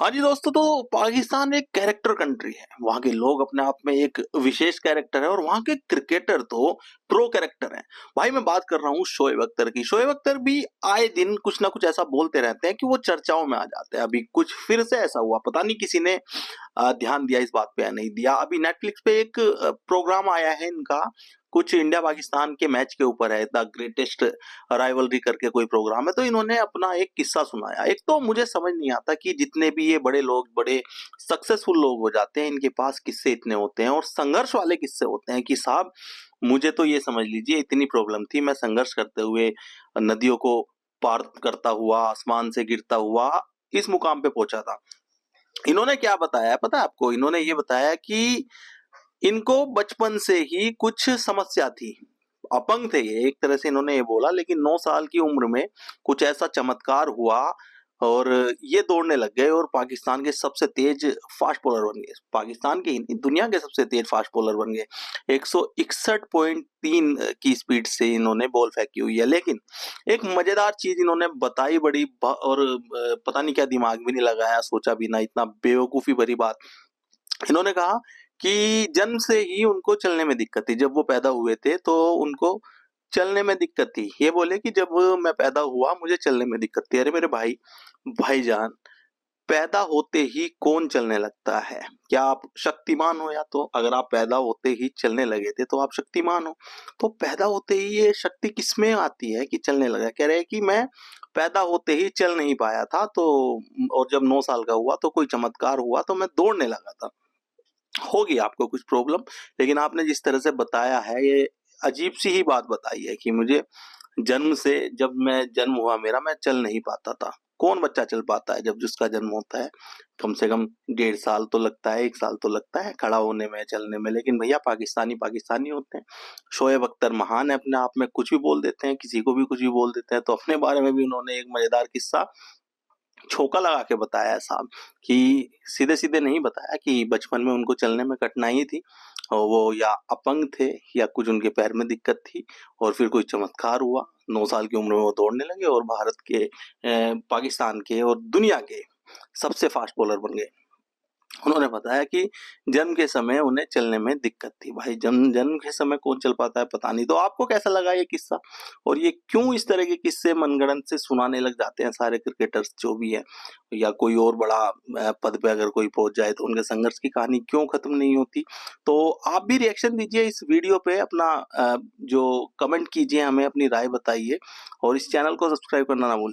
हाँ जी दोस्तों, तो पाकिस्तान एक कैरेक्टर कंट्री है। वहाँ के लोग अपने आप में एक विशेष कैरेक्टर है और वहाँ के क्रिकेटर तो प्रो कैरेक्टर हैं। भाई मैं बात कर रहा हूँ शोएब अख्तर की। शोएब अख्तर भी आए दिन कुछ ना कुछ ऐसा बोलते रहते हैं कि वो चर्चाओं में आ जाते हैं। अभी कुछ फिर से ऐसा हुआ, पता नहीं किसी ने ध्यान दिया इस बात पे या नहीं दिया। अभी नेटफ्लिक्स पे एक प्रोग्राम आया है इनका, कुछ इंडिया पाकिस्तान के मैच के ऊपर है, द ग्रेटेस्ट राइवलरी करके कोई प्रोग्राम है। तो इन्होंने अपना एक किस्सा सुनाया। एक तो मुझे समझ नहीं आता कि जितने भी ये बड़े लोग, बड़े सक्सेसफुल लोग हो जाते हैं, इनके पास किस्से इतने होते हैं और संघर्ष वाले किस्से होते हैं कि साहब मुझे तो ये समझ लीजिए इतनी प्रॉब्लम थी, मैं संघर्ष करते हुए नदियों को पार करता हुआ, आसमान से गिरता हुआ इस मुकाम पे पहुंचा था। इन्होंने क्या बताया है पता है आपको? इन्होंने ये बताया कि इनको बचपन से ही कुछ समस्या थी। अपंग थे ये, एक तरह से इन्होंने ये बोला, लेकिन 9 साल की उम्र में कुछ ऐसा चमत्कार हुआ और ये दौड़ने लग गए और पाकिस्तान के सबसे तेज फास्ट बॉलर बन गए। पाकिस्तान के ही नहीं, दुनिया के सबसे तेज फास्ट बॉलर बन गए। 161.3 की स्पीड से इन्होंने बॉल फेंकी हुई है। लेकिन एक मजेदार चीज इन्होंने बताई, और पता नहीं क्या दिमाग भी नहीं लगाया, सोचा भी ना, इतना बेवकूफी भरी बात। इन्होंने कहा कि जन्म से ही उनको चलने में दिक्कत थी। जब वो पैदा हुए थे तो उनको चलने में दिक्कत थी। ये बोले कि जब मैं पैदा हुआ मुझे चलने में दिक्कत थी। अरे मेरे भाईजान, पैदा होते ही कौन चलने लगता है? क्या आप शक्तिमान हो? या तो अगर आप पैदा होते ही चलने लगे थे तो आप शक्तिमान हो। तो पैदा होते ही ये शक्ति किसमें आती है कि चलने लगा? कह रहे हैं कि मैं पैदा होते ही चल नहीं पाया था, तो और जब 9 साल का हुआ तो कोई चमत्कार हुआ तो मैं दौड़ने लगा था। होगी आपको कुछ प्रॉब्लम, लेकिन आपने जिस तरह से बताया है ये अजीब सी ही बात बताई है कि मुझे जन्म से, जब मैं जन्म हुआ मेरा, मैं चल नहीं पाता था। कौन बच्चा चल पाता है जब जिसका जन्म होता है? कम से कम 1.5 साल तो लगता है, 1 साल तो लगता है खड़ा होने में, चलने में। लेकिन भैया पाकिस्तानी पाकिस्तानी होते हैं। शोएब अख्तर महान है अपने आप में, कुछ भी बोल देते हैं, किसी को भी कुछ भी बोल देते हैं। तो अपने बारे में भी उन्होंने एक मजेदार किस्सा छोका लगा के बताया है साहब, कि सीधे सीधे नहीं बताया कि बचपन में उनको चलने में कठिनाई थी और वो या अपंग थे या कुछ उनके पैर में दिक्कत थी और फिर कोई चमत्कार हुआ, 9 साल की उम्र में वो दौड़ने लगे और भारत के, पाकिस्तान के और दुनिया के सबसे फास्ट बॉलर बन गए। उन्होंने बताया कि जन्म के समय उन्हें चलने में दिक्कत थी। भाई जन्म जन्म के समय कौन चल पाता है पता नहीं। तो आपको कैसा लगा ये किस्सा? और ये क्यों इस तरह के किस्से मनगढ़ंत से सुनाने लग जाते हैं सारे क्रिकेटर्स जो भी है, या कोई और बड़ा पद पे अगर कोई पहुंच जाए तो उनके संघर्ष की कहानी क्यों खत्म नहीं होती? तो आप भी रिएक्शन दीजिए इस वीडियो पे, अपना जो कमेंट कीजिए, हमें अपनी राय बताइए और इस चैनल को सब्सक्राइब करना ना भूलिए।